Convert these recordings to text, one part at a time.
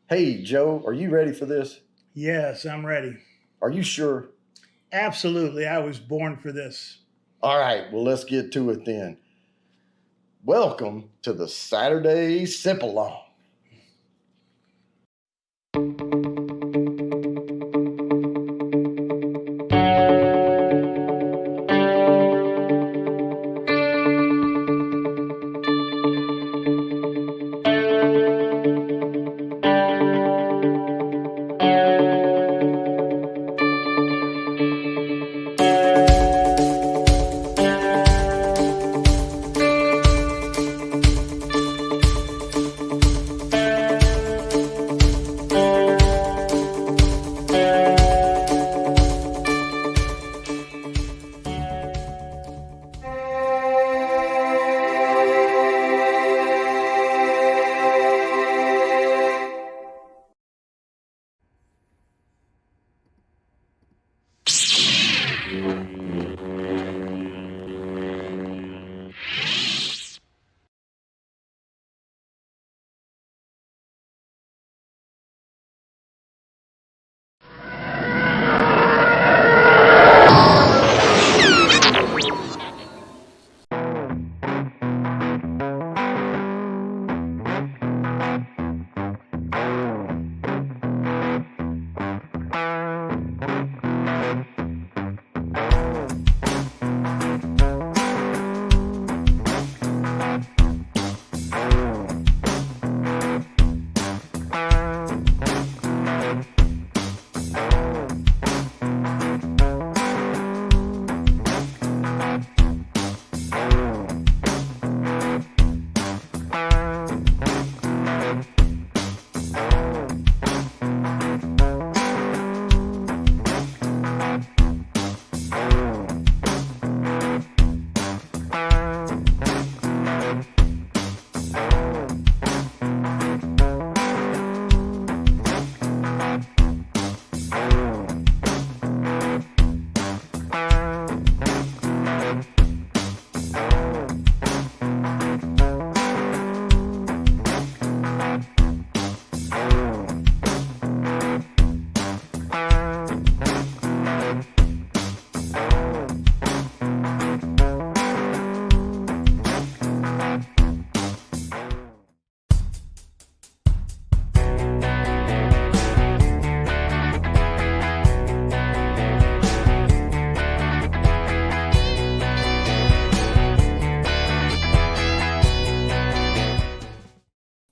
Hey, Joe, are you ready for this? Yes, I'm ready. Are you sure? Absolutely. I was born for this. All right, well, let's get to it then. Welcome to the Saturday Sip Along.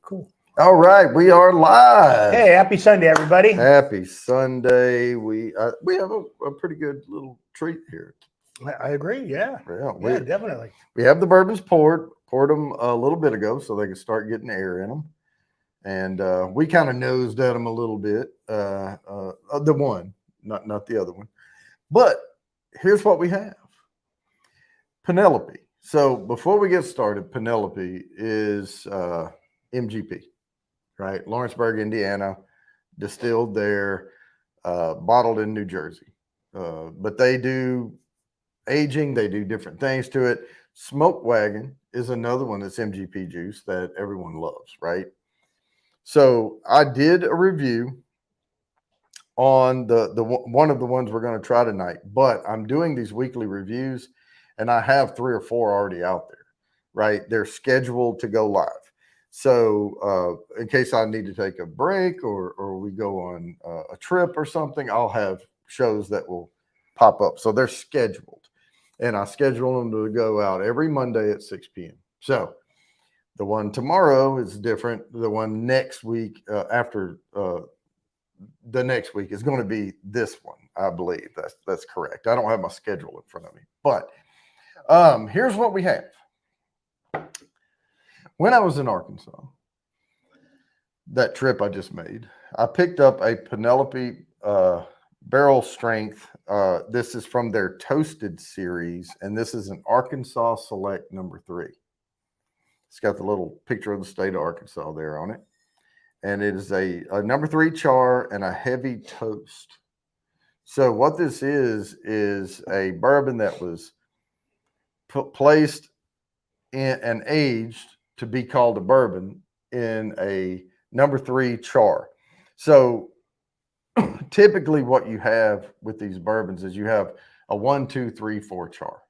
Cool. All right, we are live. Hey, happy Sunday, everybody. Happy Sunday. We have a pretty good little treat here. I agree. Yeah. Yeah, Definitely. we have the bourbons poured them a little bit ago so they can start getting air in them. And we kind of nosed at them a little bit. The one, not the other one. But here's what we have. Penelope. So before we get started, Penelope is MGP, right? Lawrenceburg, Indiana, distilled there, bottled in New Jersey. But they do aging, they do different things to it. Smoke Wagon is another one that's MGP juice that everyone loves, right? So I did a review on the one of the ones we're going to try tonight, but I'm doing these weekly reviews and I have 3 or 4 already out there, right? They're scheduled to go live. So in case I need to take a break or we go on a trip or something, I'll have shows that will pop up. So they're scheduled, and I schedule them to go out every Monday at 6 p.m. So the one tomorrow is different. The one next week after the next week is going to be this one. I believe that's correct. I don't have my schedule in front of me, but here's what we have. When I was in Arkansas, that trip I just made, I picked up a Penelope Barrel Strength. This is from their Toasted series, and this is an Arkansas Select number 3. It's got the little picture of the state of Arkansas there on it. And it is a number 3 char and a heavy toast. So what this is a bourbon that was placed in and aged to be called a bourbon in a number 3 char. So typically what you have with these bourbons is you have a 1, 2, 3, 4 char.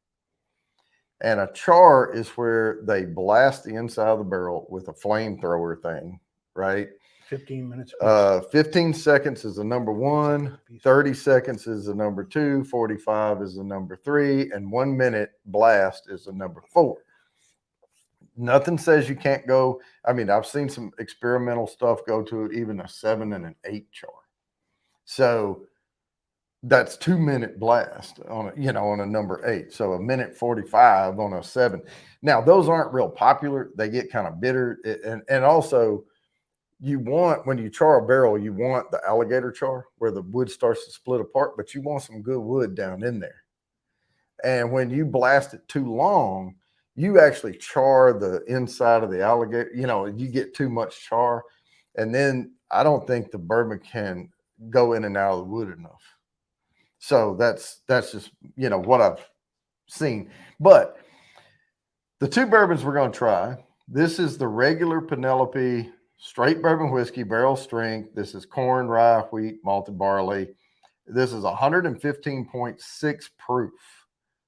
And a char is where they blast the inside of the barrel with a flamethrower thing, right? 15 minutes. Piece. 15 seconds is the number 1, 30 seconds is the number 2, 45 is the number 3, and 1 minute blast is the number 4. Nothing says you can't go. I mean, I've seen some experimental stuff go to even a 7 and an 8 char. So that's 2 minute blast on on a number 8. So a minute 45 on a 7. Now those aren't real popular. They get kind of bitter, and also you want, when you char a barrel, you want the alligator char where the wood starts to split apart, but you want some good wood down in there. And when you blast it too long, you actually char the inside of the alligator. You get too much char, and then I don't think the bourbon can go in and out of the wood enough. So that's just what I've seen. But the 2 bourbons we're going to try, this is the regular Penelope straight bourbon whiskey, barrel strength. This is corn, rye, wheat, malted barley. This is 115.6 proof,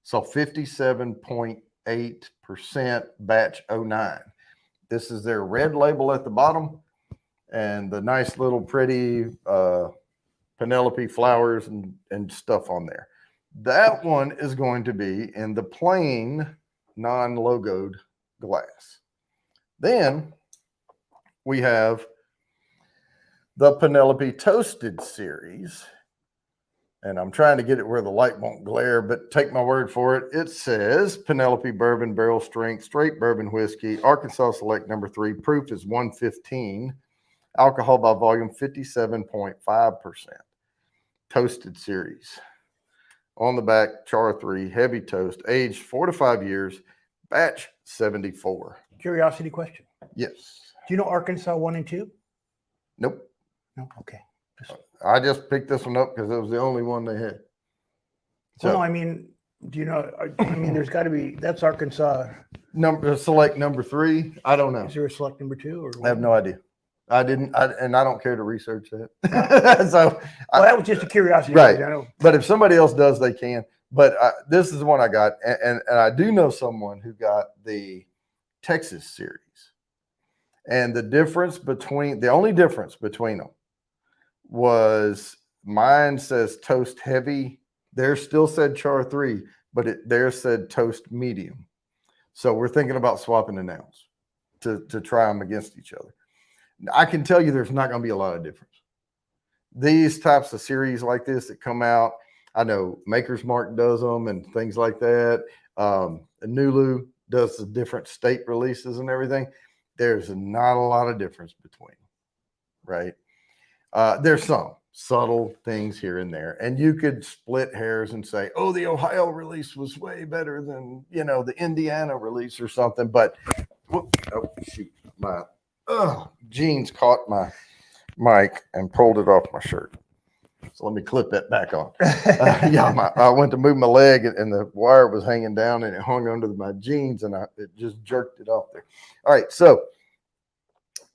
so 57.8% batch 09. This is their red label at the bottom, and the nice little pretty Penelope flowers and stuff on there. That one is going to be in the plain non-logoed glass. Then we have the Penelope Toasted series, and I'm trying to get it where the light won't glare, but take my word for it. It says Penelope Bourbon Barrel Strength Straight Bourbon Whiskey, Arkansas Select number 3. Proof is 115. Alcohol by volume 57.5%. Toasted series. On the back, char 3, heavy toast, aged 4 to 5 years, batch 74. Curiosity question. Yes. Do you know Arkansas 1 and 2? Nope. No. Okay. I just picked this one up because it was the only one they had. So, well, no, I mean, do you know? I mean, there's got to be. That's Arkansas. Select number 3. I don't know. Is there a select number 2? Or I have no idea. I didn't, and I don't care to research that. So, well, that was just a curiosity, right? I know. But if somebody else does, they can. But this is the one I got, and I do know someone who got the Texas series, and the only difference between them was mine says toast heavy. Theirs still said char 3, but theirs said toast medium. So we're thinking about swapping the nouns to try them against each other. I can tell you there's not going to be a lot of difference. These types of series like this that come out, I know Maker's Mark does them and things like that. Nulu does the different state releases and everything. There's not a lot of difference between them, right? There's some subtle things here and there. And you could split hairs and say, oh, the Ohio release was way better than, the Indiana release or something. But, oh, shoot, my jeans caught my mic and pulled it off my shirt. So let me clip that back on. I went to move my leg and the wire was hanging down and it hung under my jeans and it just jerked it off there. All right. So,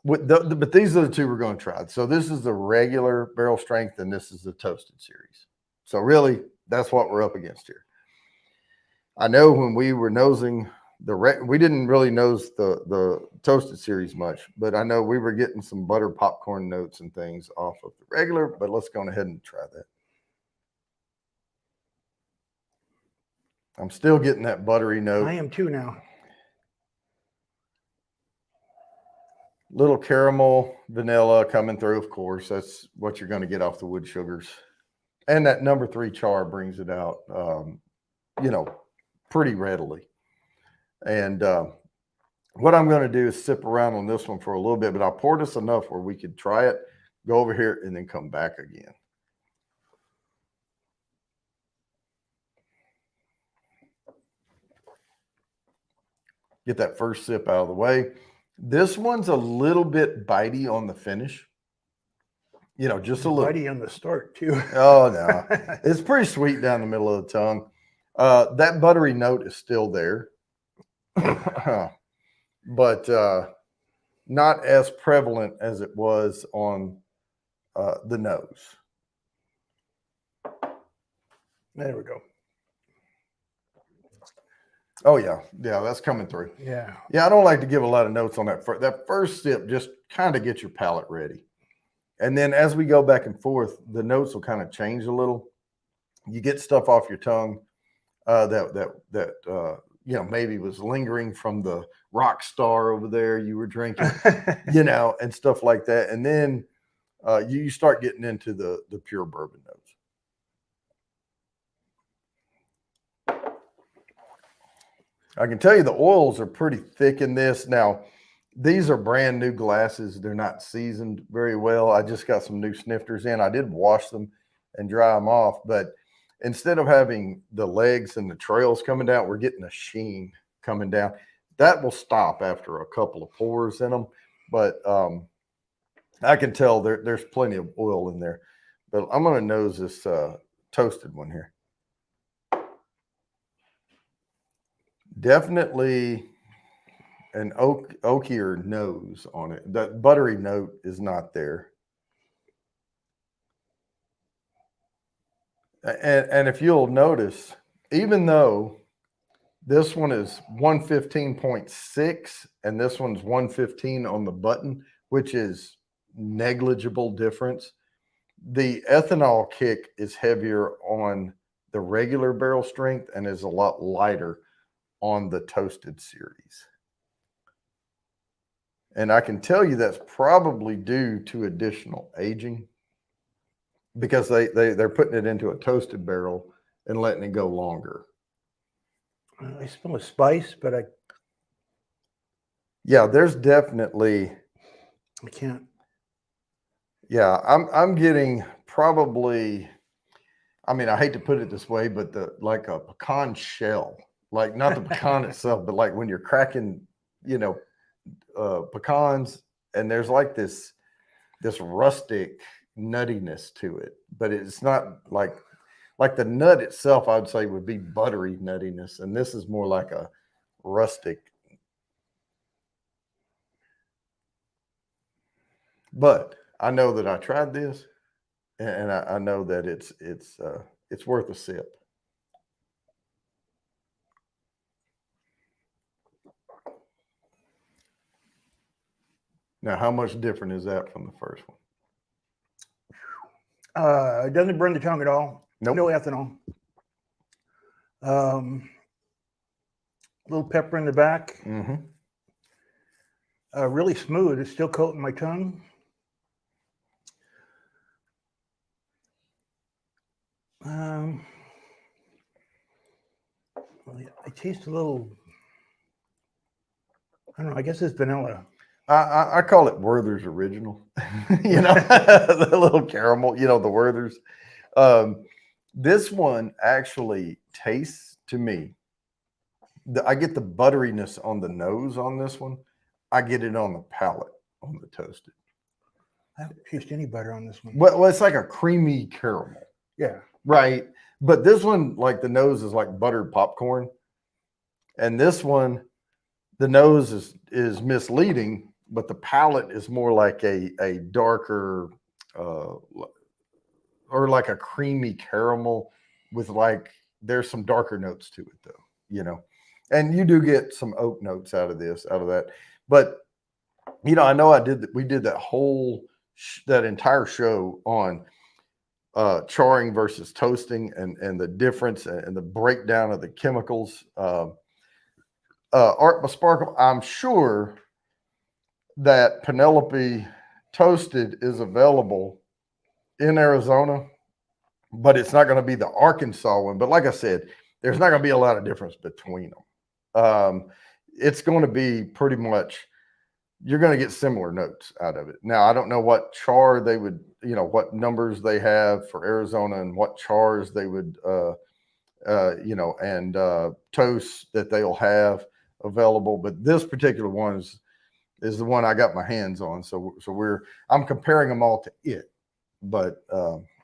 but these are the 2 we're going to try. So this is the regular barrel strength and this is the toasted series. So really, that's what we're up against here. I know when we were nosing we didn't really nose the toasted series much, but I know we were getting some butter popcorn notes and things off of the regular, but let's go ahead and try that. I'm still getting that buttery note. I am too now. Little caramel, vanilla coming through, of course. That's what you're going to get off the wood sugars. And that number 3 char brings it out, pretty readily. And what I'm going to do is sip around on this one for a little bit, but I'll pour this enough where we could try it, go over here, and then come back again. Get that first sip out of the way. This one's a little bit bitey on the finish. Just a little. Bitey on the start, too. Oh, no. It's pretty sweet down the middle of the tongue. That buttery note is still there. But not as prevalent as it was on the nose. There we go. Oh yeah, that's coming through. Yeah. I don't like to give a lot of notes on that. That first sip, just kind of get your palate ready, and then as we go back and forth, the notes will kind of change a little. You get stuff off your tongue that maybe was lingering from the rock star over there you were drinking, and stuff like that, and then you start getting into the pure bourbon notes. I can tell you the oils are pretty thick in this. Now, these are brand new glasses. They're not seasoned very well. I just got some new snifters in. I did wash them and dry them off, but instead of having the legs and the trails coming down, we're getting a sheen coming down. That will stop after a couple of pours in them, but I can tell there's plenty of oil in there. But I'm going to nose this toasted one here. Definitely an oakier nose on it. That buttery note is not there. And if you'll notice, even though this one is 115.6 and this one's 115 on the button, which is negligible difference, the ethanol kick is heavier on the regular barrel strength and is a lot lighter on the toasted series. And I can tell you that's probably due to additional aging, because they're putting it into a toasted barrel and letting it go longer. I smell a spice, but there's definitely. I can't. Yeah, I'm getting probably. I mean, I hate to put it this way, but like a pecan shell, like not the pecan itself, but like when you're cracking, pecans, and there's like this rustic nuttiness to it, but it's not like the nut itself. I would say would be buttery nuttiness, and this is more like a rustic. But I know that I tried this, and I know that it's worth a sip. Now, how much different is that from the first one? It doesn't burn the tongue at all. Nope. No ethanol. A little pepper in the back. Mm-hmm. Really smooth. It's still coating my tongue. I taste a little. I don't know. I guess it's vanilla. I call it Werther's Original. The little caramel. The Werther's. This one actually tastes to me. I get the butteriness on the nose on this one. I get it on the palate on the toasted. I don't taste any butter on this one. Well, it's like a creamy caramel. Yeah. Right. But this one, like the nose is like buttered popcorn. And this one, the nose is misleading, but the palate is more like a darker or like a creamy caramel with there's some darker notes to it though, and you do get some oak notes out of that. But, I know we did that whole, that entire show on charring versus toasting and the difference and the breakdown of the chemicals. Art by Sparkle, I'm sure that Penelope Toasted is available in Arizona, but it's not going to be the Arkansas one. But like I said, there's not going to be a lot of difference between them. It's going to be pretty much, you're going to get similar notes out of it. Now, I don't know what char they would, what numbers they have for Arizona and what chars they would, and toast that they'll have available. But this particular one is the one I got my hands on. So I'm comparing them all to it, but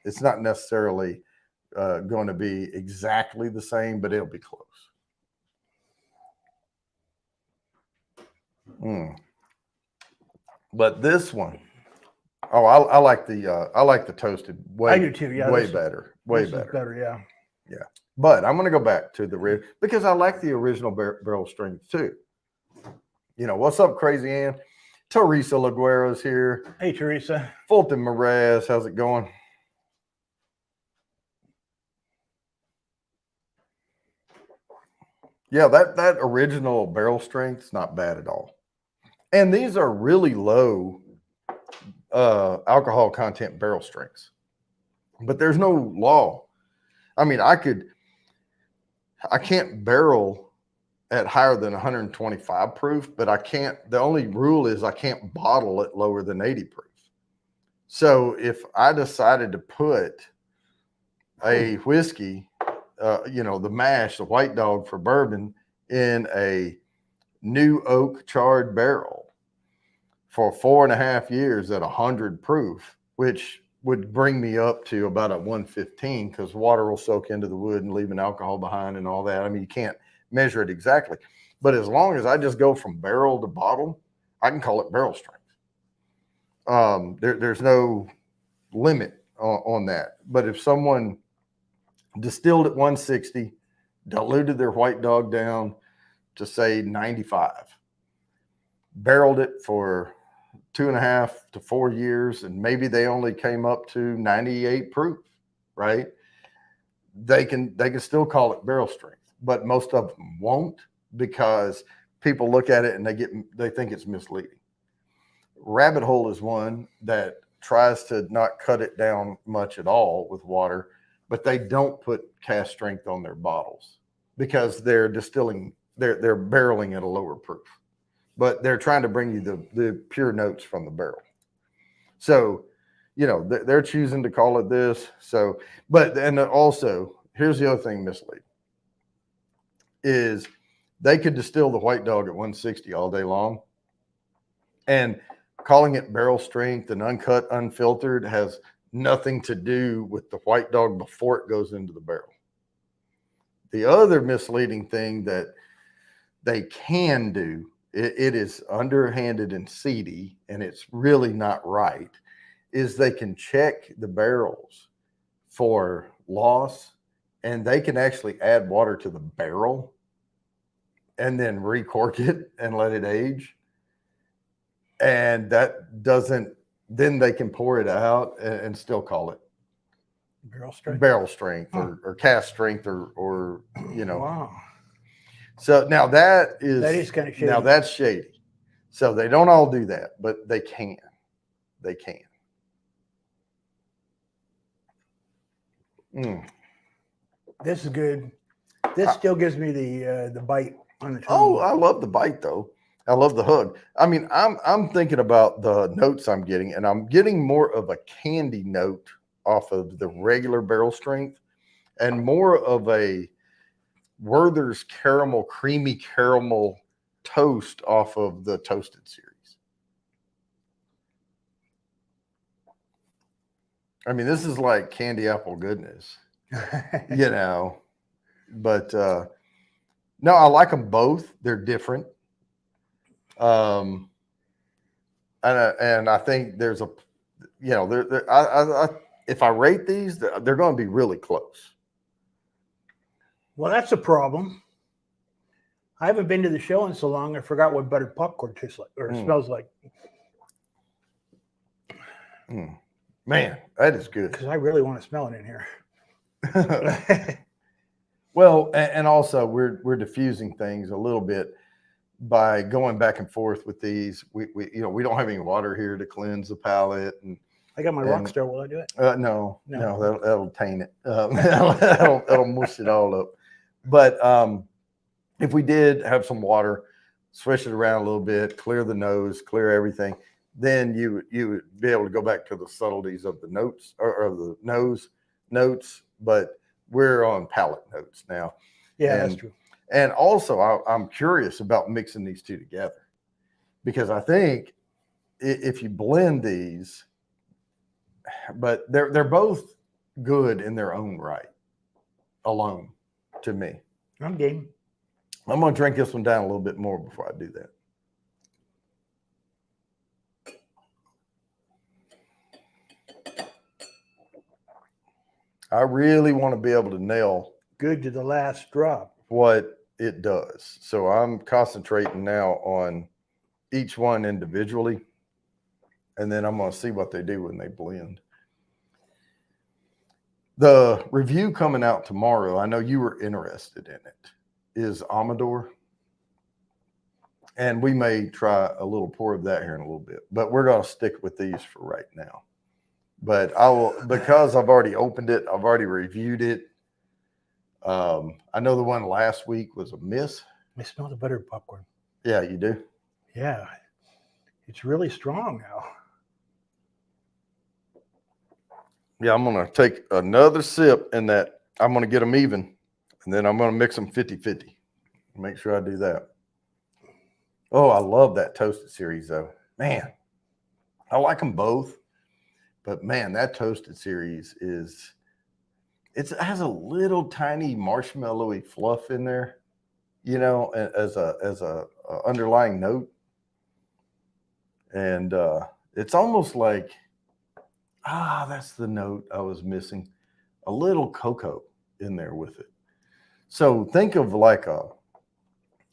it's not necessarily going to be exactly the same, but it'll be close. But this one, Oh, I like the toasted way. I do too. Yeah, way this is- better. Way This is better. better. Yeah. Yeah. But I'm going to go back to the because I like the original barrel strength too. You know, what's up, Crazy Ann? Teresa Laguera's here. Hey, Teresa. Fulton Mraz, how's it going? Yeah, that original barrel strength's not bad at all. And these are really low alcohol content barrel strengths. But there's no law. I mean, I can't barrel at higher than 125 proof, but the only rule is I can't bottle it lower than 80 proof. So if I decided to put a whiskey, the mash, the white dog for bourbon in a new oak charred barrel for 4.5 years at 100 proof, which would bring me up to about a 115 because water will soak into the wood and leave an alcohol behind and all that. I mean, you can't measure it exactly, but as long as I just go from barrel to bottle, I can call it barrel strength. There's no limit on that. But if someone distilled at 160, diluted their white dog down to say 95, barreled it for 2.5 to 4 years, and maybe they only came up to 98 proof, right? They can still call it barrel strength, but most of them won't because people look at it and they think it's misleading. Rabbit Hole is one that tries to not cut it down much at all with water, but they don't put cast strength on their bottles because they're distilling, they're barreling at a lower proof, but they're trying to bring you the pure notes from the barrel. So, they're choosing to call it this. So, and also here's the other thing misleading is they could distill the white dog at 160 all day long, and calling it barrel strength and uncut, unfiltered has nothing to do with the white dog before it goes into the barrel. The other misleading thing that they can do, it is underhanded and seedy, and it's really not right, is they can check the barrels for loss, and they can actually add water to the barrel and then recork it and let it age. And that doesn't, then they can pour it out and still call it barrel strength or cast strength or Wow. So now that is kind of shady. Now that's shady. So they don't all do that, but they can. They can. This is good. This still gives me the bite on the tongue. Oh, I love the bite though. I love the hug. I mean, I'm thinking about the notes I'm getting, and I'm getting more of a candy note off of the regular barrel strength and more of a Werther's caramel, creamy caramel toast off of the toasted series. I mean, this is like candy apple goodness, but no, I like them both. They're different. And I think there's if I rate these, they're going to be really close. Well, that's a problem. I haven't been to the show in so long. I forgot what buttered popcorn tastes like or smells like. Man, that is good. Because I really want to smell it in here. Well, and also we're diffusing things a little bit by going back and forth with these. We don't have any water here to cleanse the palate, and I got my rock star. Will I do it? No, that'll taint it. That'll mush it all up. But if we did have some water, swish it around a little bit, clear the nose, clear everything, then you would be able to go back to the subtleties of the notes or the nose notes. But we're on palate notes now. Yeah, that's true. And also, I'm curious about mixing these two together because I think if you blend these, but they're both good in their own right alone to me. I'm game. I'm going to drink this one down a little bit more before I do that. I really want to be able to nail Good to the last drop. what it does. So I'm concentrating now on each one individually, and then I'm going to see what they do when they blend. The review coming out tomorrow, I know you were interested in it, is Amador. And we may try a little pour of that here in a little bit, but we're going to stick with these for right now. But I will, because I've already opened it, I've already reviewed it. I know the one last week was a miss. I smell the buttered popcorn. Yeah, you do. Yeah. It's really strong now. Yeah, I'm going to take another sip and that I'm going to get them even. And then I'm going to mix them 50-50. Make sure I do that. Oh, I love that Toasted series, though. Man, I like them both. But, man, that Toasted series is – it has a little tiny marshmallowy fluff in there, you know, as a underlying note. And it's almost like – that's the note I was missing. A little cocoa in there with it. So think of like a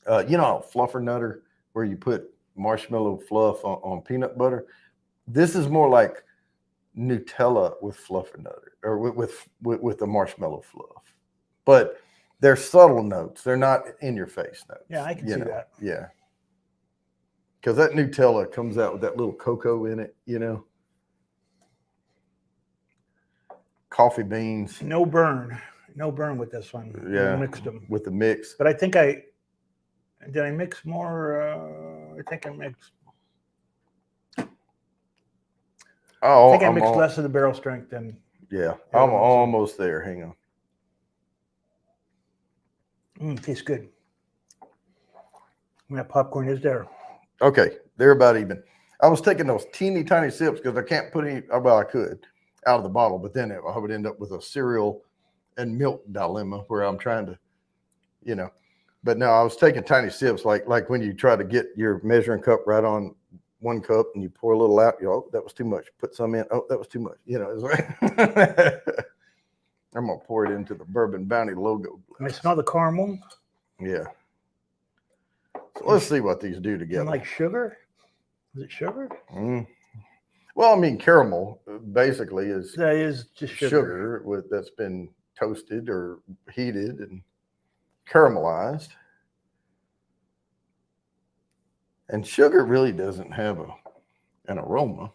fluffer nutter where you put marshmallow fluff on peanut butter. This is more like Nutella with fluffer nutter or with the marshmallow fluff. But they're subtle notes. They're not in your face notes. Yeah, I can see that. Yeah. Because that Nutella comes out with that little cocoa in it, you know. Coffee beans. No burn with this one. Yeah, I mixed them with the mix. But I think did I mix more? I think I mixed. Oh, I think I mixed less of the barrel strength than. Yeah, I'm almost there. Hang on. Tastes good. And that popcorn is there. Okay, they're about even. I was taking those teeny tiny sips because I can't put any. Well, I could out of the bottle, but then I would end up with a cereal and milk dilemma where I'm trying to, you know. But no, I was taking tiny sips, like when you try to get your measuring cup right on one cup and you pour a little out. Oh, that was too much. Put some in. Oh, that was too much. You know, it's like I'm gonna pour it into the Bourbon Bounty logo. I smell the caramel. Yeah. So let's see what these do together. And like sugar? Is it sugar? Well, I mean, caramel basically is just sugar that's been toasted or heated and caramelized. And sugar really doesn't have an aroma.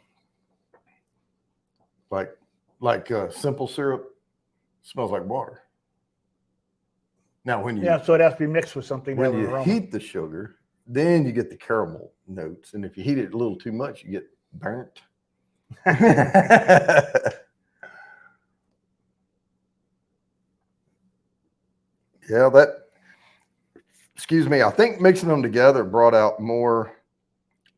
Like simple syrup smells like water. Now, so it has to be mixed with something. When you heat the sugar, then you get the caramel notes, and if you heat it a little too much, you get burnt. Yeah, excuse me, I think mixing them together brought out more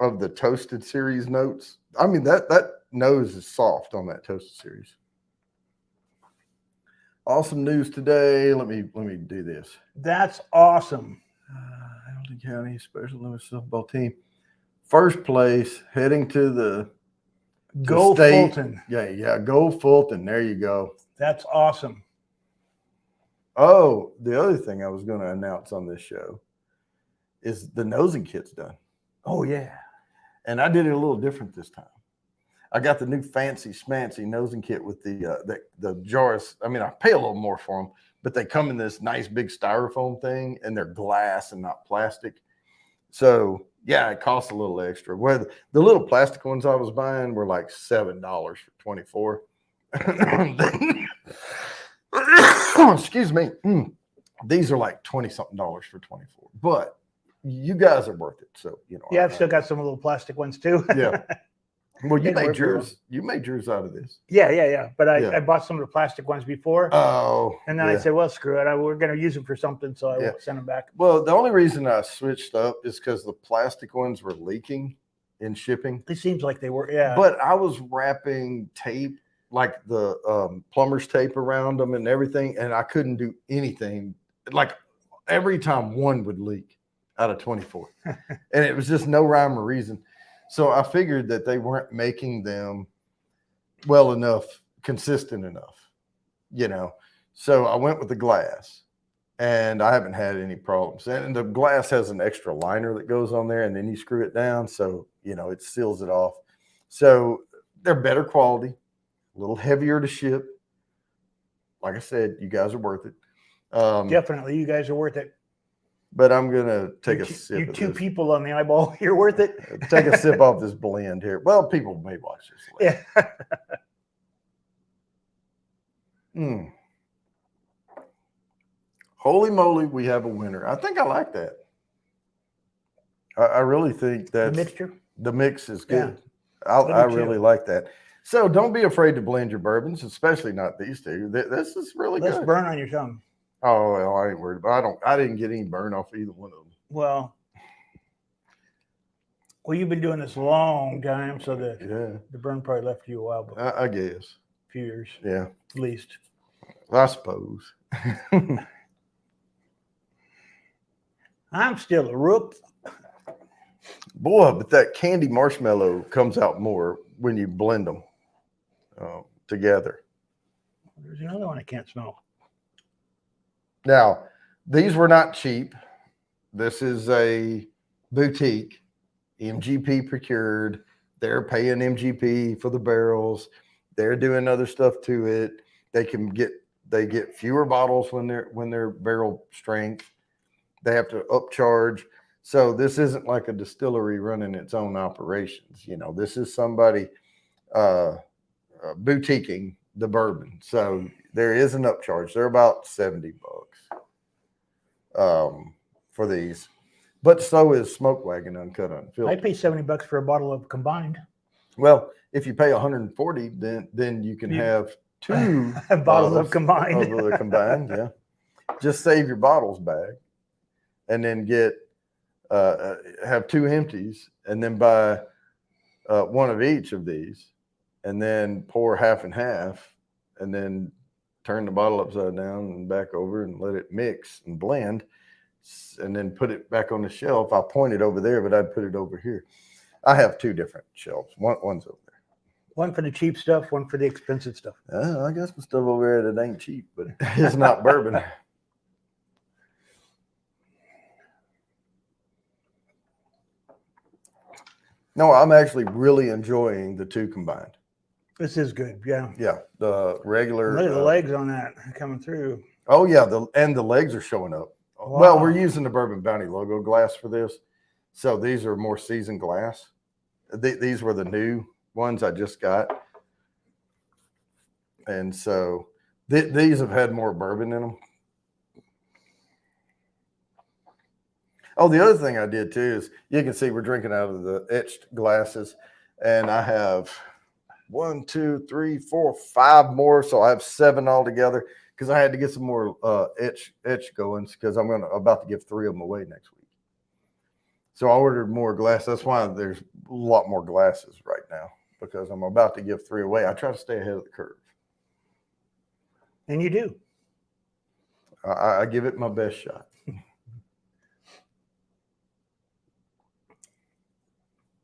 of the Toasted series notes. I mean, that nose is soft on that Toasted series. Awesome news today. Let me do this. That's awesome. Hamilton County Special Olympics softball team. First place, heading to the Go state. Fulton. Yeah, go Fulton. There you go. That's awesome. Oh, the other thing I was going to announce on this show is the nosing kit's done. Oh, yeah. And I did it a little different this time. I got the new fancy schmancy nosing kit with the jars. I mean, I pay a little more for them, but they come in this nice big styrofoam thing, and they're glass and not plastic. So, yeah, it costs a little extra. Where the little plastic ones I was buying were like $7 for 24. Excuse me. These are like $20-something for 24. But you guys are worth it. So, you know. Yeah, I've still got some little plastic ones too. Yeah. Well, you made yours. You made yours out of this. Yeah. But I bought some of the plastic ones before. Oh. And then I said, well, screw it. We're going to use them for something, so I won't send them back. Well, the only reason I switched up is because the plastic ones were leaking in shipping. It seems like they were, yeah. But I was wrapping tape, like the plumber's tape around them and everything, and I couldn't do anything. Like every time one would leak out of 24. And it was just no rhyme or reason. So I figured that they weren't making them well enough, consistent enough. you know. So I went with the glass, and I haven't had any problems. And the glass has an extra liner that goes on there, and then you screw it down, so it seals it off. So they're better quality, a little heavier to ship. Like I said, you guys are worth it. Definitely, you guys are worth it. But I'm gonna take a sip. You of two this. people on the eyeball, you're worth it. Take a sip off this blend here. Well, people may watch this later. Yeah. Holy moly, we have a winner. I think I like that. I really think that the mix is good. Yeah, I really like that. So don't be afraid to blend your bourbons, especially not these two. This is really good. Let's burn on your tongue. Oh, well, I ain't worried about. I didn't get any burn off either one of them. Well, you've been doing this a long time, so the burn probably left you a while. But I guess a few years. Yeah, at least. I suppose. I'm still a rook. Boy, but that candy marshmallow comes out more when you blend them together. There's another one I can't smell. Now, these were not cheap. This is a boutique, MGP procured. They're paying MGP for the barrels. They're doing other stuff to it. They get fewer bottles when they're barrel strength. They have to upcharge. So this isn't like a distillery running its own operations. This is somebody boutiquing the bourbon. So there is an upcharge. They're about $70 for these. But so is Smoke Wagon Uncut Unfiltered. I pay $70 for a bottle of combined. Well, if you pay $140, then you can have 2 bottles of combined. Of the combined, yeah. Just save your bottles back, and then get have 2 empties, and then buy one of each of these, and then pour half and half, and then turn the bottle upside down and back over and let it mix and blend, and then put it back on the shelf. I pointed over there, but I'd put it over here. I have 2 different shelves. One's over there. One for the cheap stuff, one for the expensive stuff. I guess the stuff over there that ain't cheap, but it's not bourbon. No, I'm actually really enjoying the 2 combined. This is good, yeah. Yeah, the regular. Look at the legs on that coming through. Oh yeah, the legs are showing up. Wow. Well, we're using the Bourbon Bounty logo glass for this, so these are more seasoned glass. These were the new ones I just got, and so these have had more bourbon in them. Oh, the other thing I did too is you can see we're drinking out of the etched glasses, and I have 1, 2, 3, 4, 5 more, so I have 7 altogether because I had to get some more etch goings because I'm about to give 3 of them away next week. So I ordered more glass. That's why there's a lot more glasses right now, because I'm about to give 3 away. I try to stay ahead of the curve. And you do. I give it my best shot.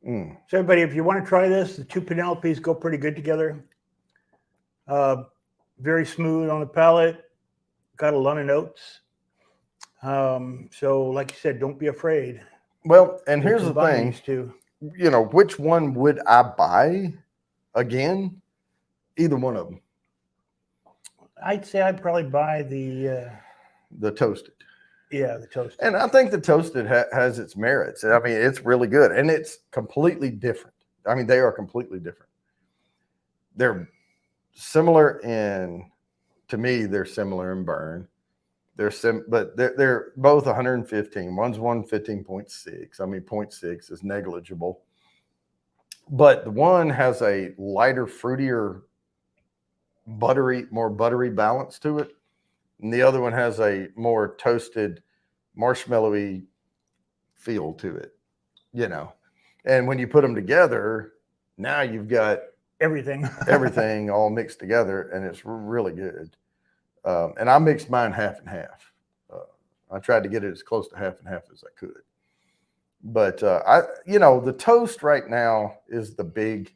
So everybody, if you want to try this, the 2 Penelopes go pretty good together. Very smooth on the palate. Got a lot of notes. So like you said, don't be afraid. Well, and here's the thing, too. Which one would I buy again? Either one of them. I'd say I'd probably buy the toasted. Yeah, the toasted. And I think the toasted has its merits. I mean, it's really good, and it's completely different. I mean, they are completely different. They're similar to me, they're similar in burn. But they're both 115. One's 115.6. I mean, 0.6 is negligible. But the one has a lighter, fruitier, more buttery balance to it. And the other one has a more toasted, marshmallowy feel to it, And when you put them together, now you've got everything all mixed together, and it's really good. And I mixed mine half and half. I tried to get it as close to half and half as I could. But the toast right now is the big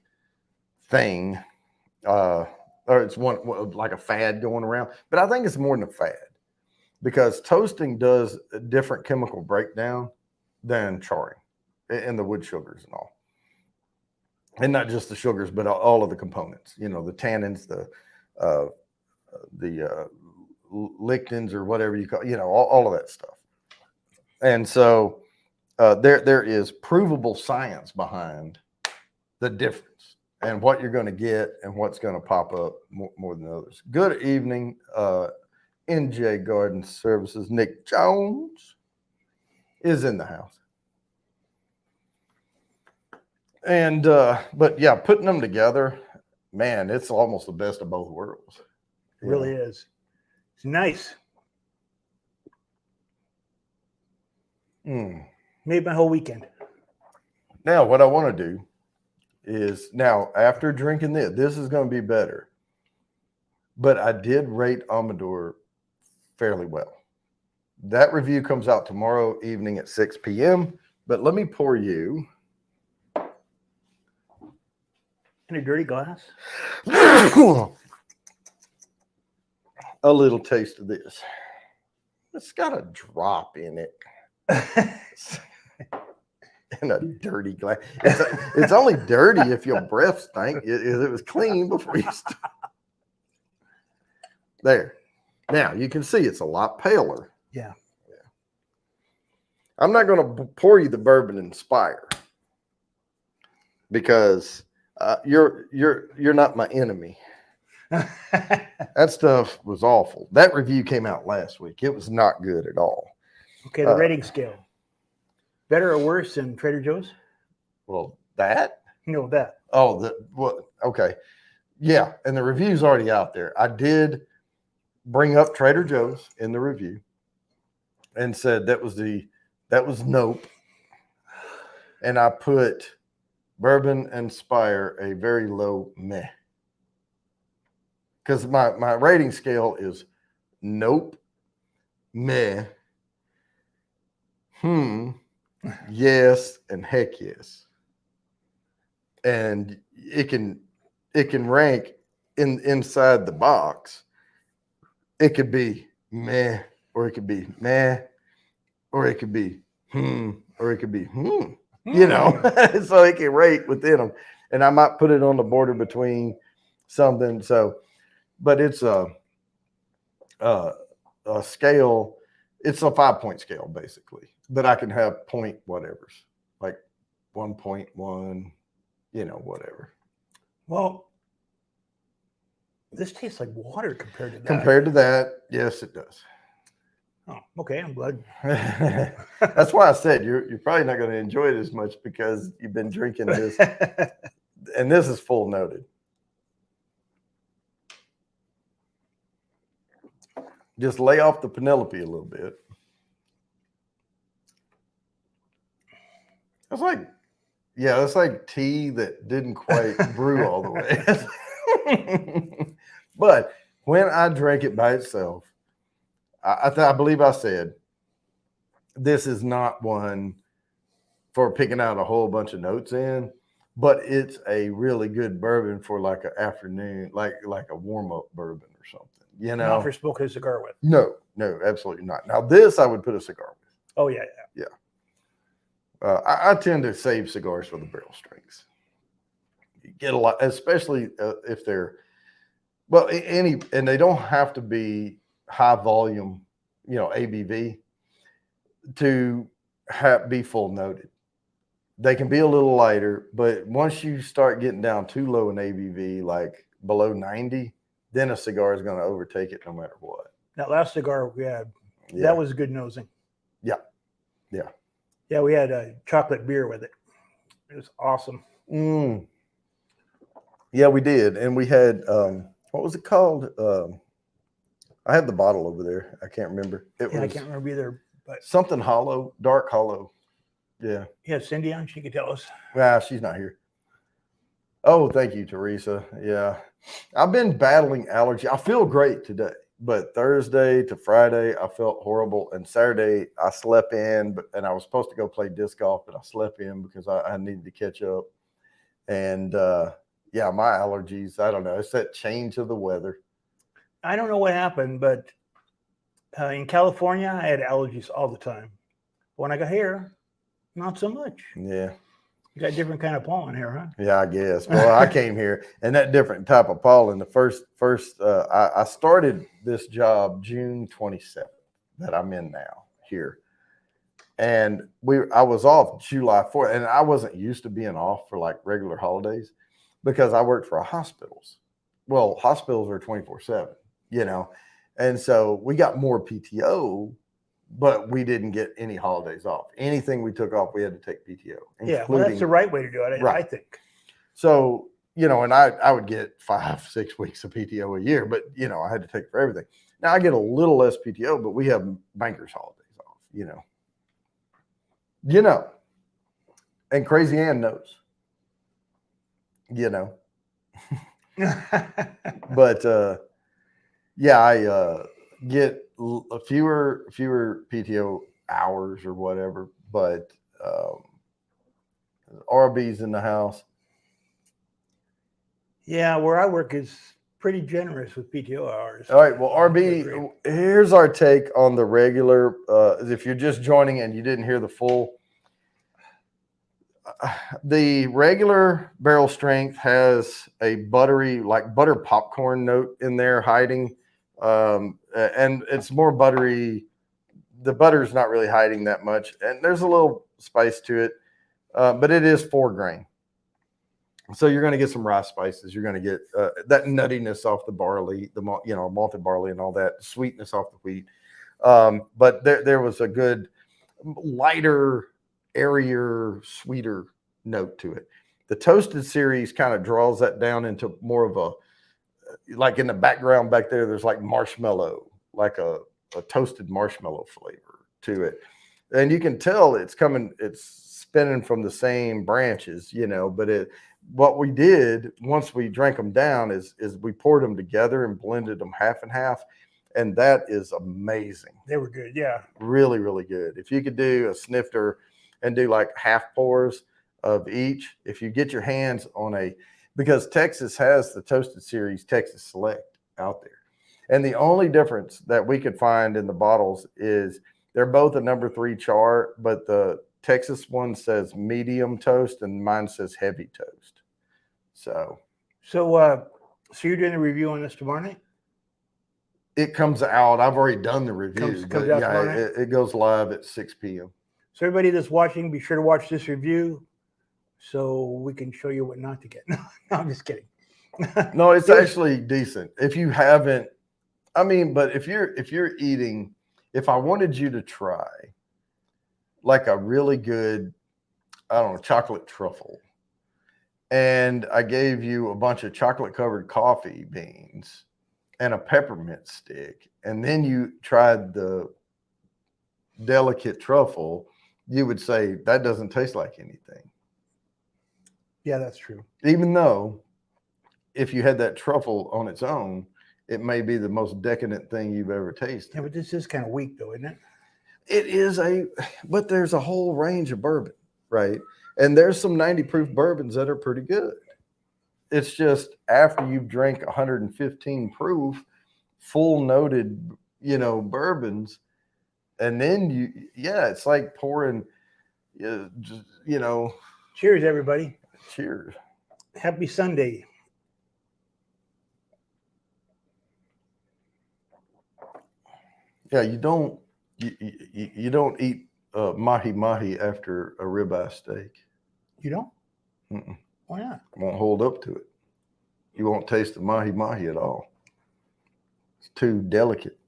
thing of or it's one like a fad going around. But I think it's more than a fad because toasting does a different chemical breakdown than charring and the wood sugars and all. And not just the sugars, but all of the components, the tannins, the lectins or whatever you call, all of that stuff. And so there is provable science behind the difference and what you're going to get and what's going to pop up more than others. Good evening, NJ Garden Services. Nick Jones is in the house. And, but yeah, putting them together, man, it's almost the best of both worlds. It really is. It's nice. Made my whole weekend. Now, what I want to do is after drinking this is going to be better. But I did rate Amador fairly well. That review comes out tomorrow evening at 6 p.m. But let me pour you in a dirty glass. A little taste of this. It's got a drop in it. In a dirty glass. It's only dirty if your breath stank. It was clean before you start. There. Now you can see it's a lot paler. Yeah. I'm not going to pour you the Bourbon Inspire because you're not my enemy. That stuff was awful. That review came out last week. It was not good at all. Okay, the rating scale. Better or worse than Trader Joe's? Well, that? That. Oh, okay. Yeah, and the review's already out there. I did bring up Trader Joe's in the review and said that was nope. And I put Bourbon Inspire a very low meh. Because my rating scale is nope, meh, yes, and heck yes. And it can rank inside the box. It could be meh, or it could be meh, or it could be or it could be so it can rate within them. And I might put it on the border between something. So, but it's a scale. It's a 5-point scale basically, but I can have point whatevers, like 1.1, whatever. Well, this tastes like water compared to that. Compared to that, yes, it does. Oh, okay. I'm glad. That's why I said you're probably not going to enjoy it as much because you've been drinking this, and this is full noted. Just lay off the Penelope a little bit. It's like tea that didn't quite brew all the way. But when I drank it by itself, I believe I said, this is not one for picking out a whole bunch of notes in, but it's a really good bourbon for like an afternoon, like a warm-up bourbon or something. Not for smoking a cigar with. No, absolutely not. Now this I would put a cigar with. Oh yeah. I tend to save cigars for the barrel strengths. You get a lot, especially if they're and they don't have to be high volume, ABV to be full noted. They can be a little lighter, but once you start getting down too low in ABV, like below 90, then a cigar is going to overtake it no matter what. That last cigar we had, that was good nosing. Yeah. Yeah, we had a chocolate beer with it. It was awesome. Yeah, we did. And we had, what was it called? I had the bottle over there. I can't remember. I can't remember either. But something hollow, dark hollow. Yeah. Yeah, Cindy on, she could tell us. Well, she's not here. Oh, thank you, Teresa. Yeah. I've been battling allergy. I feel great today, but Thursday to Friday, I felt horrible. And Saturday, I slept in, and I was supposed to go play disc golf, but I slept in because I needed to catch up. And yeah, my allergies, I don't know. It's that change of the weather. I don't know what happened, but in California, I had allergies all the time. When I got here, not so much. Yeah. You got different kind of pollen here, huh? Yeah, I guess. Well, I came here and that different type of pollen. The first, I started this job June 27th that I'm in now here. And I was off July 4th, and I wasn't used to being off for like regular holidays because I worked for hospitals. Well, hospitals are 24/7, you know, and so we got more PTO, but we didn't get any holidays off. Anything we took off, we had to take PTO. Yeah, well, that's the right way to do it, Right. I think. So, you know, and I would get 5-6 weeks of PTO a year, but you know, I had to take for everything. Now I get a little less PTO, but we have bankers holidays off, you know, and Crazy Ann knows, you know, but yeah, I get fewer PTO hours or whatever, but RB's in the house. Yeah, where I work is pretty generous with PTO hours. All right. Well, RB, here's our take on the regular. If you're just joining and you didn't hear the full, the regular barrel strength has a buttery, like butter popcorn note in there hiding. And it's more buttery. The butter's not really hiding that much. And there's a little spice to it, but it is 4 grain. So you're going to get some rice spices. You're going to get that nuttiness off the barley, malted barley and all that, sweetness off the wheat. But there was a good lighter, airier, sweeter note to it. The toasted series kind of draws that down into more of a, like in the background back there, there's like marshmallow, like a toasted marshmallow flavor to it. And you can tell it's spinning from the same branches, but what we did once we drank them down is we poured them together and blended them half and half. And that is amazing. They were good. Yeah. Really, really good. If you could do a snifter and do like half pours of each, if you get your hands on because Texas has the toasted series, Texas Select out there. And the only difference that we could find in the bottles is they're both a number 3 char, but the Texas one says medium toast and mine says heavy toast. So you're doing a review on this tomorrow night? It comes out. I've already done the review. Comes out tomorrow night? It goes live at 6 p.m. So everybody that's watching, be sure to watch this review so we can show you what not to get. No, I'm just kidding. No, it's actually decent. If you haven't, but if you're eating, if I wanted you to try like a really good, I don't know, chocolate truffle, and I gave you a bunch of chocolate covered coffee beans and a peppermint stick, and then you tried the delicate truffle, you would say that doesn't taste like anything. Yeah, that's true. Even though if you had that truffle on its own, it may be the most decadent thing you've ever tasted. Yeah, but this is kind of weak though, isn't it? It is but there's a whole range of bourbon, right? And there's some 90 proof bourbons that are pretty good. It's just after you've drank 115 proof, full noted, bourbons, and then it's like pouring, Cheers, everybody. Cheers. Happy Sunday. Yeah, you don't eat mahi mahi after a ribeye steak. You don't? Mm-mm. Why not? Won't hold up to it. You won't taste the mahi mahi at all. It's too delicate.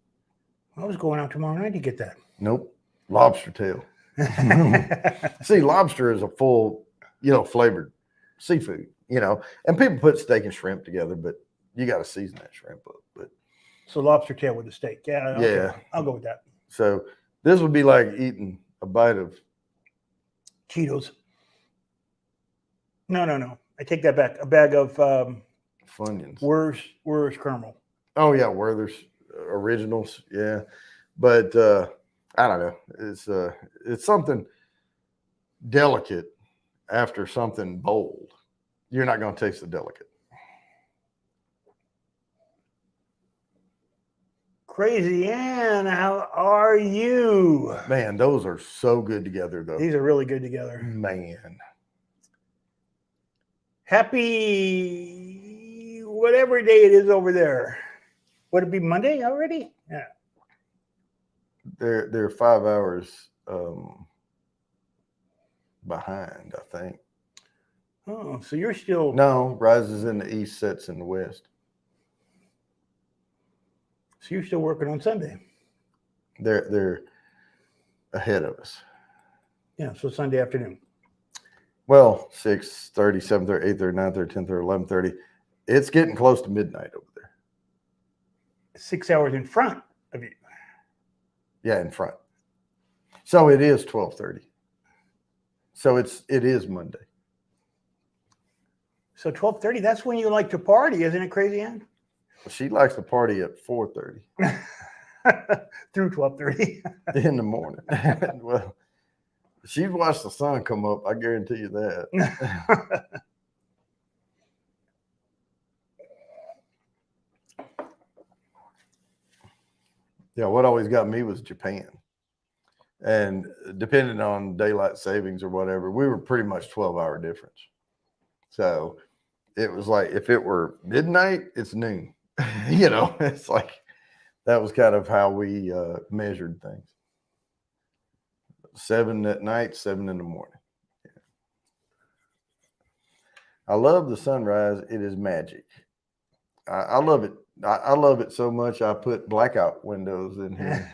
I was going out tomorrow night to get that. Nope. Lobster tail. See, lobster is a full, flavored seafood, and people put steak and shrimp together, but you got to season that shrimp up. But so lobster tail with a steak. Yeah. Okay. Yeah. I'll go with that. So this would be like eating a bite of Cheetos. No. I take that back. A bag of Funyuns. Where's caramel? Oh yeah, Werther's Originals. Yeah, but I don't know. It's something delicate after something bold. You're not going to taste the delicate. Crazy Ann, how are you? Man, those are so good together, though. These are really good together. Man. Happy whatever day it is over there. Would it be Monday already? Yeah. They're 5 hours behind, I think. Oh, so you're still No, rises in the east, sets in the west. So you're still working on Sunday. They're ahead of us. Yeah, so Sunday afternoon. Well, 6:30, 7:30, 8:30, 9:30, 10:30, 11:30. It's getting close to midnight over there. 6 hours in front of you. Yeah, in front. So it is 12:30. So it is Monday. So 12:30, that's when you like to party, isn't it, Crazy Ann? She likes to party at 4:30 through 12:30 in the morning. Well, she's watched the sun come up. I guarantee you that. Yeah, what always got me was Japan. And depending on daylight savings or whatever, we were pretty much 12-hour difference. So it was like if it were midnight, it's noon. It's like that was kind of how we measured things. 7 at night, 7 in the morning. Yeah. I love the sunrise. It is magic. I love it. I love it so much. I put blackout windows in here.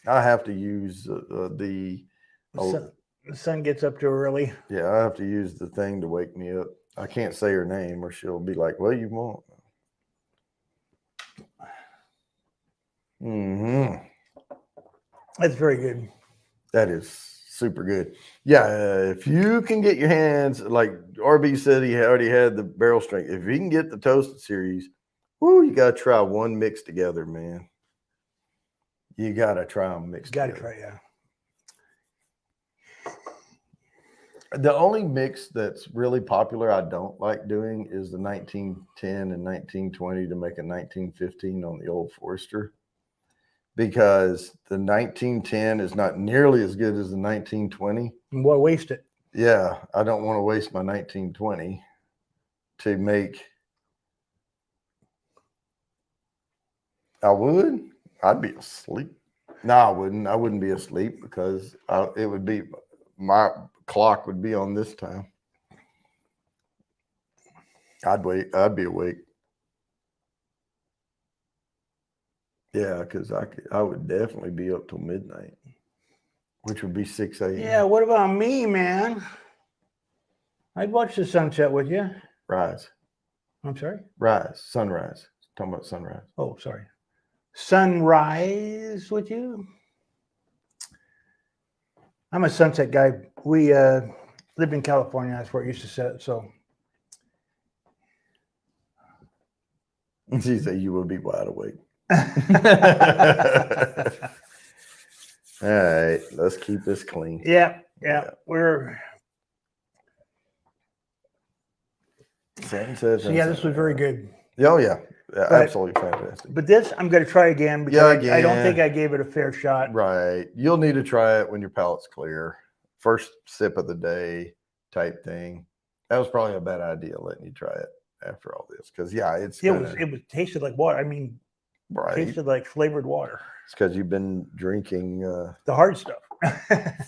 I have to use the sun gets up too early. Yeah, I have to use the thing to wake me up. I can't say her name or she'll be like, well, you won't. Mm-hmm. That's very good. That is super good. Yeah, if you can get your hands, like RB said, he already had the Barrel Strength. If you can get the Toasted series, you got to try one mix together, man. You got to try them mixed together. Got to try, yeah. The only mix that's really popular I don't like doing is the 1910 and 1920 to make a 1915 on the Old Forester, because the 1910 is not nearly as good as the 1920. Why waste it? Yeah, I don't want to waste my 1920 to make. I would. I'd be asleep. No, I wouldn't. I wouldn't be asleep because it would be my clock would be on this time. I'd wait. I'd be awake. Yeah, because I would definitely be up till midnight, which would be 6 a.m. Yeah, what about me, man? I'd watch the sunset with you. Rise. I'm sorry? Rise. Sunrise. Talking about sunrise. Oh, sorry. Sunrise with you? I'm a sunset guy. We lived in California. That's where it used to set. So. She said you would be wide awake. All right, let's keep this clean. Yeah. We're. Sentences. So yeah, this was very good. Oh yeah, absolutely fantastic. But this I'm going to try again because I don't think I gave it a fair shot. Right, you'll need to try it when your palate's clear. First sip of the day type thing. That was probably a bad idea letting you try it after all this, because it tasted like water. I mean, tasted like flavored water. It's because you've been drinking the hard stuff,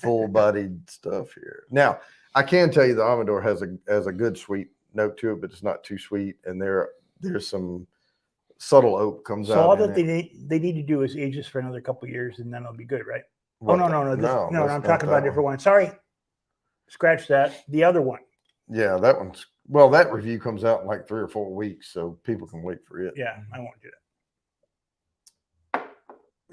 full-bodied stuff here. Now, I can tell you the Amador has a good sweet note to it, but it's not too sweet, and there's some subtle oak comes out. So all that they need to do is age this for another couple of years, and then it'll be good, right? No. I'm talking about a different one. Sorry, scratch that. The other one. Yeah, that one's that review comes out in like 3 or 4 weeks, so people can wait for it. Yeah, I won't do that.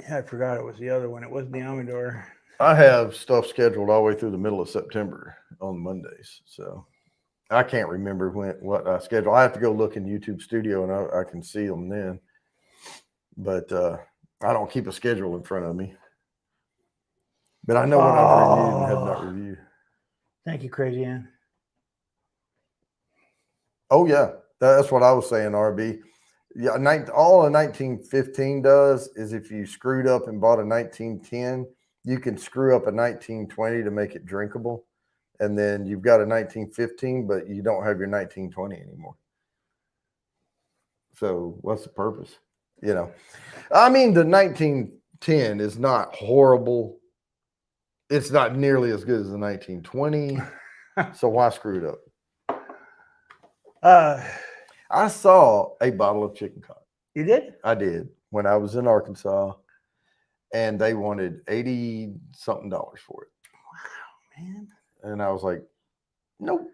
Yeah, I forgot it was the other one. It wasn't the Amador. I have stuff scheduled all the way through the middle of September on Mondays, so I can't remember what I schedule. I have to go look in YouTube Studio, and I can see them then. But I don't keep a schedule in front of me. But I know what I've reviewed and have not reviewed. Thank you, Crazy Ann. Oh, yeah. That's what I was saying, RB. Yeah, all a 1915 does is if you screwed up and bought a 1910, you can screw up a 1920 to make it drinkable. And then you've got a 1915, but you don't have your 1920 anymore. So what's the purpose? You know, I mean, the 1910 is not horrible. It's not nearly as good as the 1920. So why screw it up? I saw a bottle of chicken cock. You did? I did when I was in Arkansas, and they wanted $80-something for it. Wow, man. And I was like, nope,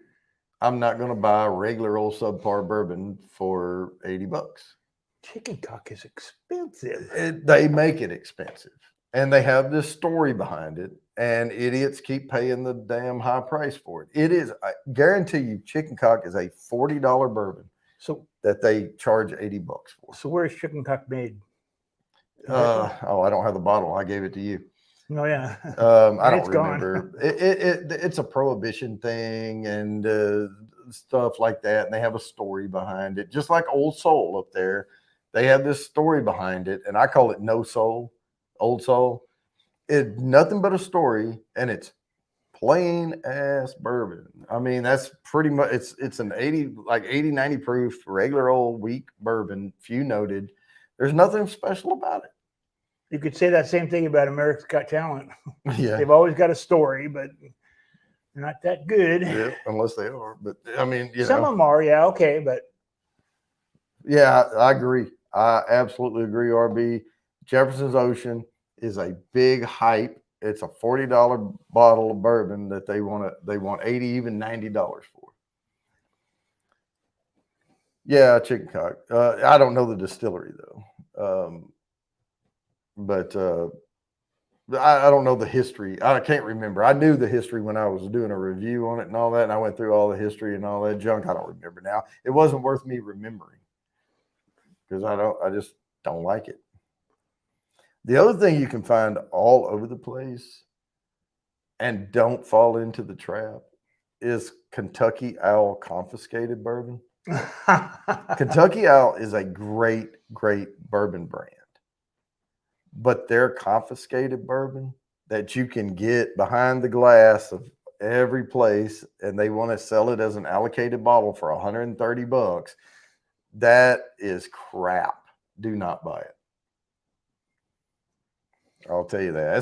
I'm not going to buy regular old subpar bourbon for $80. Chicken cock is expensive. They make it expensive, and they have this story behind it, and idiots keep paying the damn high price for it. It is, I guarantee you, chicken cock is a $40 bourbon. So that they charge $80 for. So where is chicken cock made? I don't have the bottle. I gave it to you. Oh yeah. I don't remember. It's a prohibition thing and stuff like that, and they have a story behind it. Just like Old Soul up there, they have this story behind it, and I call it No Soul, Old Soul. It's nothing but a story, and it's plain ass bourbon. I mean, that's pretty much it's an 80, 90 proof, regular old weak bourbon, few noted. There's nothing special about it. You could say that same thing about America's Got Talent. Yeah. They've always got a story, but they're not that good. Yeah, unless they are. But I mean, some of them are, yeah, okay, but yeah, I agree. I absolutely agree, RB. Jefferson's Ocean is a big hype. It's a $40 bottle of bourbon that they want $80, even $90 for. Yeah, chicken cock. I don't know the distillery though, but I don't know the history. I can't remember. I knew the history when I was doing a review on it and all that, and I went through all the history and all that junk. I don't remember now. It wasn't worth me remembering because I just don't like it. The other thing you can find all over the place and don't fall into the trap is Kentucky Owl confiscated bourbon. Kentucky Owl is a great, great bourbon brand, but their confiscated bourbon that you can get behind the glass of every place, and they want to sell it as an allocated bottle for $130. That is crap. Do not buy it. I'll tell you that.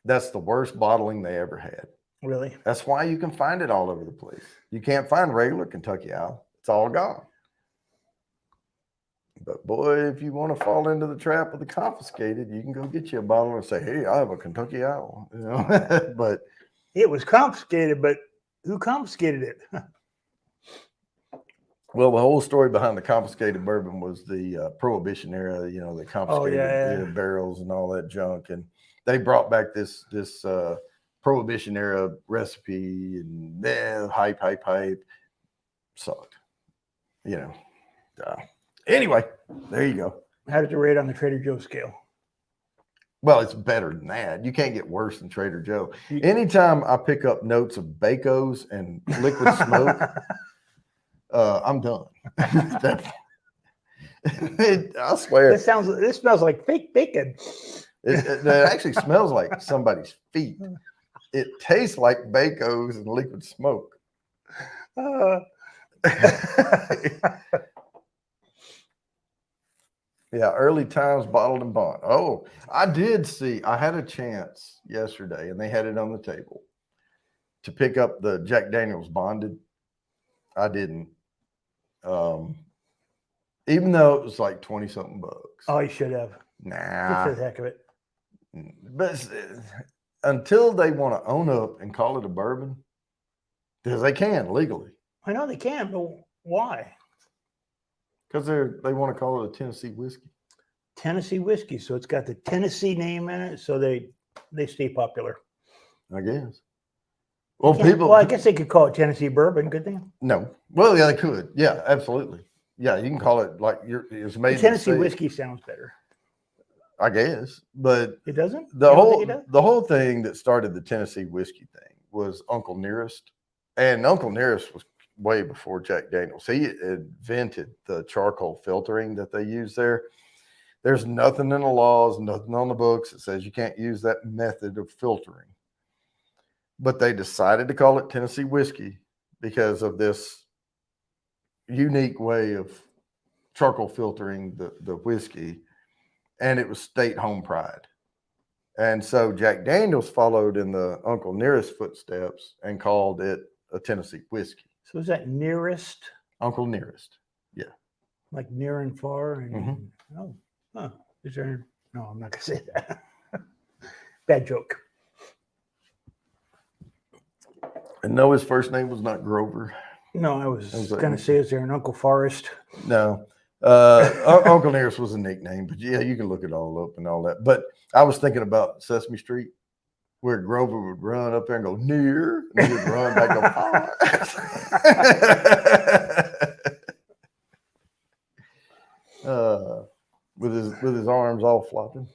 That's the worst bottling they ever had. Really? That's why you can find it all over the place. You can't find regular Kentucky Owl. It's all gone. But boy, if you want to fall into the trap of the confiscated, you can go get you a bottle and say, hey, I have a Kentucky Owl. You know? But it was confiscated, but who confiscated it? Well, the whole story behind the confiscated bourbon was the Prohibition era. You know, they confiscated barrels and all that junk, and they brought back this Prohibition era recipe, and hype sucked. You know. Anyway, there you go. How did you rate on the Trader Joe's scale? Well, it's better than that. You can't get worse than Trader Joe. Anytime I pick up notes of Bacos and liquid smoke. I'm done. I swear. This smells like fake bacon. It actually smells like somebody's feet. It tastes like Bacos and liquid smoke. Yeah, Early Times Bottled and Bond. Oh, I did see. I had a chance yesterday, and they had it on the table to pick up the Jack Daniel's Bonded. I didn't. Even though it was like 20-something bucks. Oh, you should have. Nah. Just for the heck of it. But until they want to own up and call it a bourbon, because they can legally. I know they can, but why? Because they want to call it a Tennessee whiskey. Tennessee whiskey, so it's got the Tennessee name in it, so they stay popular. I guess. Well, I guess they could call it Tennessee bourbon, could they? No. Well, yeah, they could. Yeah, absolutely. Yeah, you can call it like it's made. The Tennessee whiskey sounds better. I guess, but it doesn't. The whole thing that started the Tennessee whiskey thing was Uncle Nearest, and Uncle Nearest way before Jack Daniels. He invented the charcoal filtering that they use there. There's nothing in the laws, nothing on the books that says you can't use that method of filtering. But they decided to call it Tennessee whiskey because of this unique way of charcoal filtering the whiskey, and it was state home pride. And so Jack Daniels followed in the Uncle Nearest footsteps and called it a Tennessee whiskey. So is that Nearest? Uncle Nearest. Yeah. Like near and far? And, Oh, huh. Is there? No, I'm not going to say that. Bad joke. And no, his first name was not Grover. No, I was going to say, is there an Uncle Forrest? No. Uncle Nearest was a nickname, but yeah, you can look it all up and all that. But I was thinking about Sesame Street, where Grover would run up there and go near, and he would run back and go far. With his arms all flopping.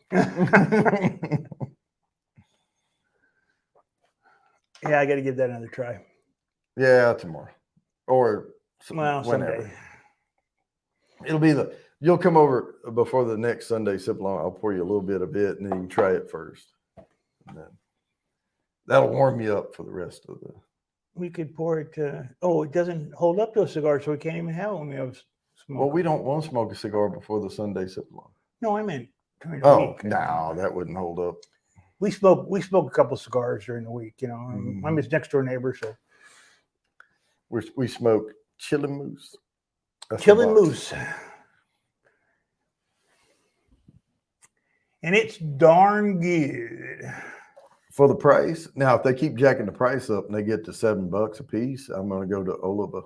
Yeah, I got to give that another try. Yeah, tomorrow or Well, whenever. someday. It'll be you'll come over before the next Sunday sip along. I'll pour you a little bit of it, and then you can try it first. And then that'll warm you up for the rest of the. We could pour it. It doesn't hold up to a cigar, so we can't even have it when we have smoke. Well, we don't want to smoke a cigar before the Sunday sip along. No, I meant during the week. No, that wouldn't hold up. We smoke a couple cigars during the week. You know, I'm his next door neighbor, so We smoke Chili Moose. Chili Moose, and it's darn good for the price. Now, if they keep jacking the price up and they get to $7 a piece, I'm going to go to Oliva.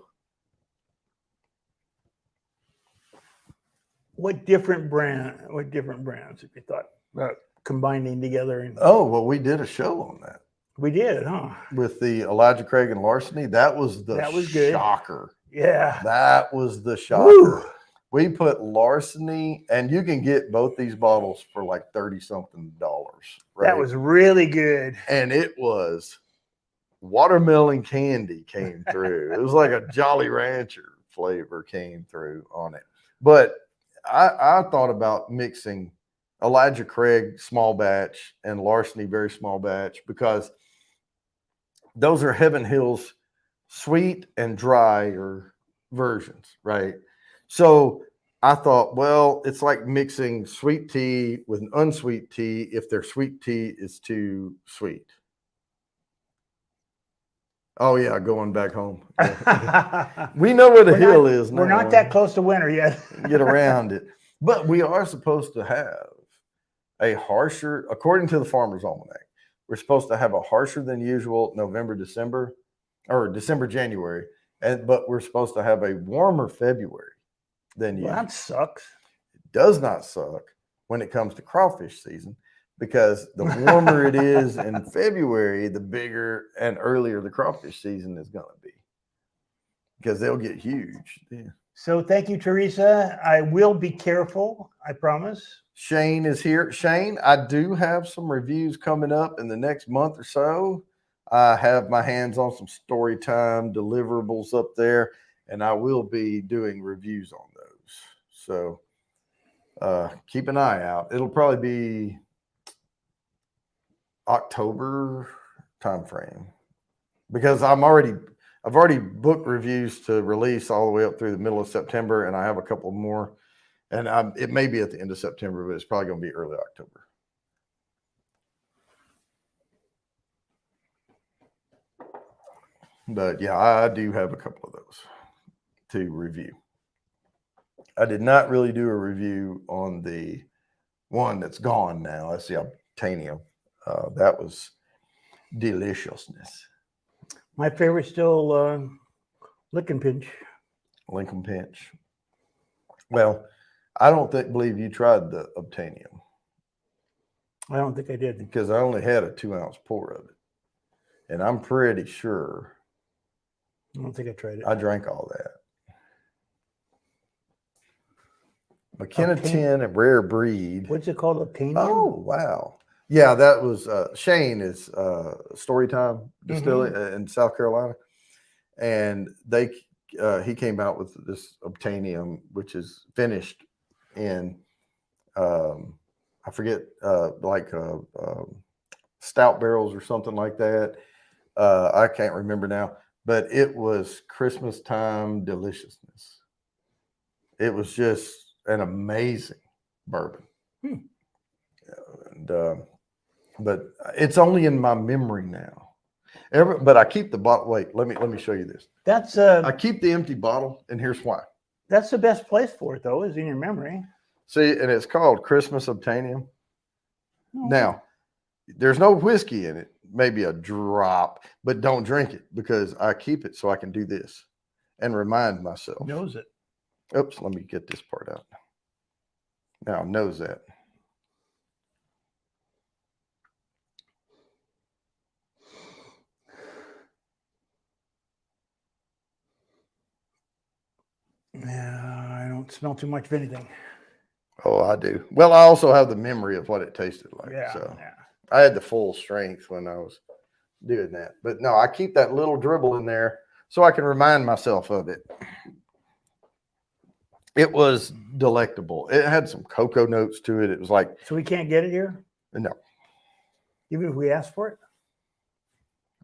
What different brands have you thought about combining together? And well, we did a show on that. We did, huh? With the Elijah Craig and Larceny. That was the shocker. Yeah. That was the shocker. Woo. We put Larceny, and you can get both these bottles for like $30-something. Right? That was really good. And it was watermelon candy came through. It was like a Jolly Rancher flavor came through on it. But I thought about mixing Elijah Craig small batch and Larceny very small batch because those are Heaven Hills sweet and drier versions, right? So I thought, well, it's like mixing sweet tea with an unsweet tea if their sweet tea is too sweet. Oh, yeah, going back home. Yeah. We know where the hill is now. We're not that close to winter yet. Get around it. But we are supposed to have a harsher, according to the Farmer's Almanac, we're supposed to have a harsher than usual November, December, or December, January. But we're supposed to have a warmer February than usual. That sucks. It does not suck when it comes to crawfish season, because the warmer it is in February, the bigger and earlier the crawfish season is going to be, because they'll get huge. Yeah. So thank you, Teresa. I will be careful, I promise. Shane is here. Shane, I do have some reviews coming up in the next month or so. I have my hands on some story time deliverables up there, and I will be doing reviews on those. So keep an eye out. It'll probably be October timeframe, because I've already booked reviews to release all the way up through the middle of September, and I have a couple more, and it may be at the end of September, but it's probably going to be early October. But yeah, I do have a couple of those to review. I did not really do a review on the one that's gone now. That's the Obtainium. That was deliciousness. My favorite still Lincoln Pinch. Lincoln Pinch. Well, I don't believe you tried the Obtainium. I don't think I did. Because I only had a 2-ounce pour of it. And I'm pretty sure I don't think I tried it. I drank all that. McKenna 10, a rare breed. What's it called? Obtainium? Oh, wow. Yeah, that was Shane is Storytime Distilling in South Carolina. and he came out with this Obtainium, which is finished in I forget stout barrels or something like that. I can't remember now, but it was Christmas time deliciousness. It was just an amazing bourbon. And but it's only in my memory now. But I keep the bottle. Wait, let me show you this. I keep the empty bottle, and here's why. That's the best place for it, though, is in your memory. See, and it's called Christmas Obtainium. Now, there's no whiskey in it, maybe a drop, but don't drink it because I keep it so I can do this and remind myself. Knows it. Oops, let me get this part out. Now, knows that. Yeah, I don't smell too much of anything. Oh, I do. Well, I also have the memory of what it tasted like. Yeah, so yeah. I had the full strength when I was doing that. But no, I keep that little dribble in there so I can remind myself of it. It was delectable. It had some cocoa notes to it. It was like. So we can't get it here? No. Even if we ask for it?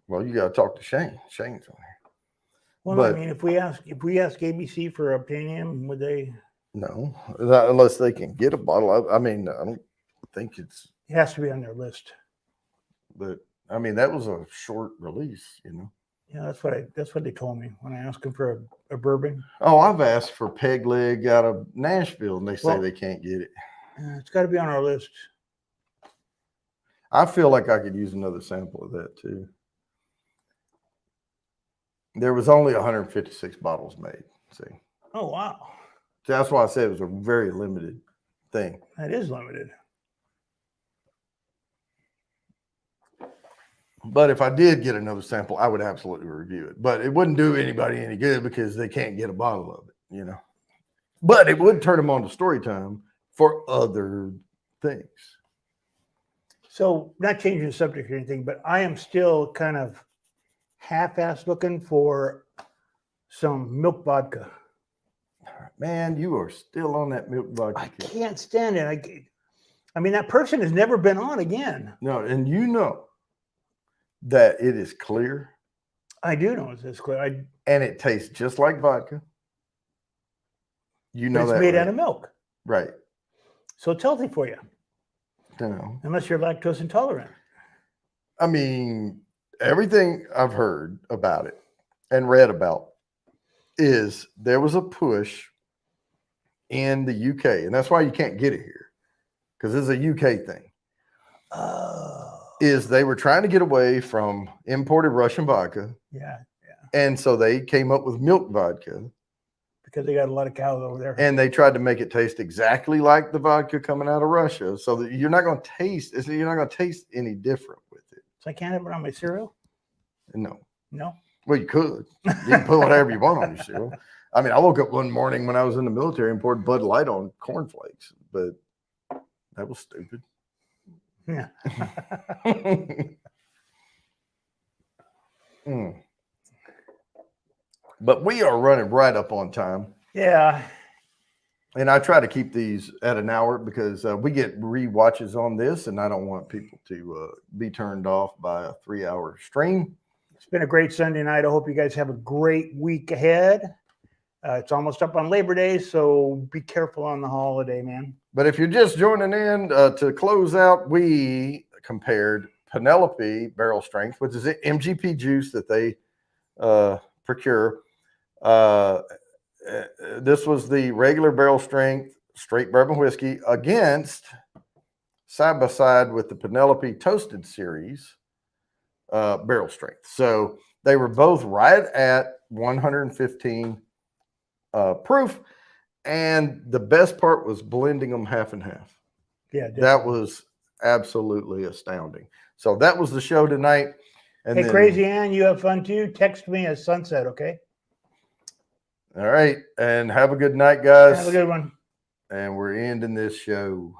Well, you got to talk to Shane. Shane's on here. Well, but, I mean, if we ask ABC for Obtainium, would they? No, unless they can get a bottle. I mean, I don't think it has to be on their list. But I mean, that was a short release, Yeah, that's what they told me when I asked them for a bourbon. Oh, I've asked for Peg Leg out of Nashville, and they say they can't get it. It's got to be on our list. I feel like I could use another sample of that too. There was only 156 bottles made. See. Oh, wow. So that's why I said it was a very limited thing. That is limited. But if I did get another sample, I would absolutely review it. But it wouldn't do anybody any good because they can't get a bottle of it, But it would turn them on to story time for other things. So, not changing the subject or anything, but I am still kind of half-assed looking for some milk vodka. Man, you are still on that milk vodka. I can't stand it. I mean, that person has never been on again. No, and that it is clear. I do know it's clear. And it tastes just like vodka. You know it's that. It's made out of milk. Right. So it's healthy for you. No. Unless you're lactose intolerant. I mean, everything I've heard about it and read about is there was a push in the UK, and that's why you can't get it here, because it's a UK thing. Is they were trying to get away from imported Russian vodka. Yeah. And so they came up with milk vodka. Because they got a lot of cows over there. And they tried to make it taste exactly like the vodka coming out of Russia, so that you're not going to taste any different with it. So I can't have it on my cereal? No. No? Well, you could. You can put whatever you want on your cereal. I mean, I woke up one morning when I was in the military and poured Bud Light on cornflakes, but that was stupid. Yeah. But we are running right up on time. Yeah. And I try to keep these at an hour because we get rewatches on this, and I don't want people to be turned off by a 3-hour stream. It's been a great Sunday night. I hope you guys have a great week ahead. It's almost up on Labor Day, so be careful on the holiday, man. But if you're just joining in to close out, we compared Penelope Barrel Strength, which is an MGP juice that they procure. This was the regular barrel strength straight bourbon whiskey against side by side with the Penelope Toasted Series barrel strength. So they were both right at 115 proof. And the best part was blending them half and half. Yeah, definitely. That was absolutely astounding. So that was the show tonight. And hey, Crazy Ann, you have fun too. Text me at sunset, okay? All right. And have a good night, guys. Have a good one. And we're ending this show.